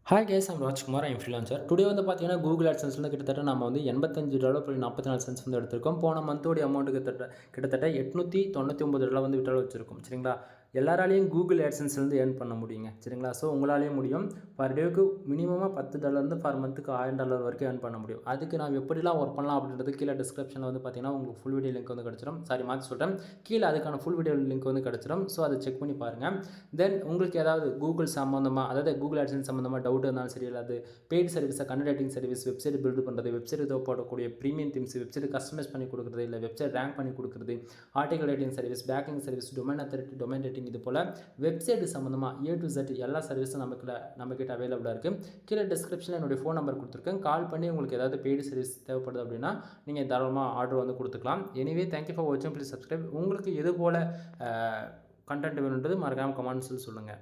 Hi guys I'm Rajkumar I'm freelancer. Today வந்து பார்த்தீங்கன்னா Google ஆட்சன்ஸ்லேருந்து கிட்டத்தட்ட நம்ம வந்து $85.44 வந்து எடுத்திருக்கோம். போன மந்தோடைய அமௌண்ட்டு கிட்டத்தட்ட $899 வந்து விட்ரால் வச்சிருக்கோம். சரிங்களா? எல்லாராலையும் கூகுள் ஆட்சன்ஸ்லேருந்து ஏர்ன் பண்ண முடியுங்க. சரிங்களா? ஸோ உங்களாலேயும் முடியும். பர் டேவுக்கு மினிமமாக $10 பர் மந்த்துக்கு $1000 வரைக்கும் ஏர்ன் பண்ண முடியும். அதுக்கு நான் எப்படிலாம் ஒர்க் பண்ணலாம் அப்படின்றது கீழே டிஸ்கிரிப்ஷனில் வந்து பார்த்தீங்கன்னா உங்களுக்கு ஃபுல் வீடியோ லிங்க் வந்து கிடச்சிடும். சாரி மாற்றி சொல்கிறேன். கீழே அதுக்கான ஃபுல் வீடியோ லிங்க் வந்து கிடச்சிடும். ஸோ அதை செக் பண்ணி பாருங்கள். தென் உங்களுக்கு ஏதாவது கூகுள் சம்மந்தமாக, அதாவது கூகுள் ஆட்சன்ஸ் சம்மந்தமாக டவுட் இருந்தாலும் சரி, இல்லாது பெய்டு சர்வீஸை கண்டக்டிங் சர்வீஸ், வெப்சைட் பில்டு பண்ணுறது, வெப்சைட் போடக்கூடிய ப்ரீமியம் தீம்ஸ், வெப்சைட் கஸ்டமைஸ் பண்ணி கொடுக்குறது, இல்லை வெப்சைட் ரேங்க் பண்ணி கொடுக்குறது, article writing service, backing service, domain authority, domain rating, இது போல் வெப்சைட் சம்மந்தமாக A to Z எல்லா சர்வீஸும் நம்மக்கிட்ட அவைலபிளாக இருக்குது. கீழே டிஸ்கிரிப்ஷனில் என்னுடைய ஃபோன் நம்பர் கொடுத்துருக்கேன். கால் பண்ணி உங்களுக்கு ஏதாவது பெய்டு சர்வீஸ் தேவைப்படுது அப்படின்னா நீங்கள் தாராளமாக ஆர்டர் வந்து கொடுத்துக்கலாம். எனிவே தேங்க்யூ ஃபார் வாட்சிங். Please subscribe. உங்களுக்கு எது போல் கண்டென்ட் வேணுன்றது மறக்காமல் கமெண்ட்ஸில் சொல்லுங்கள்.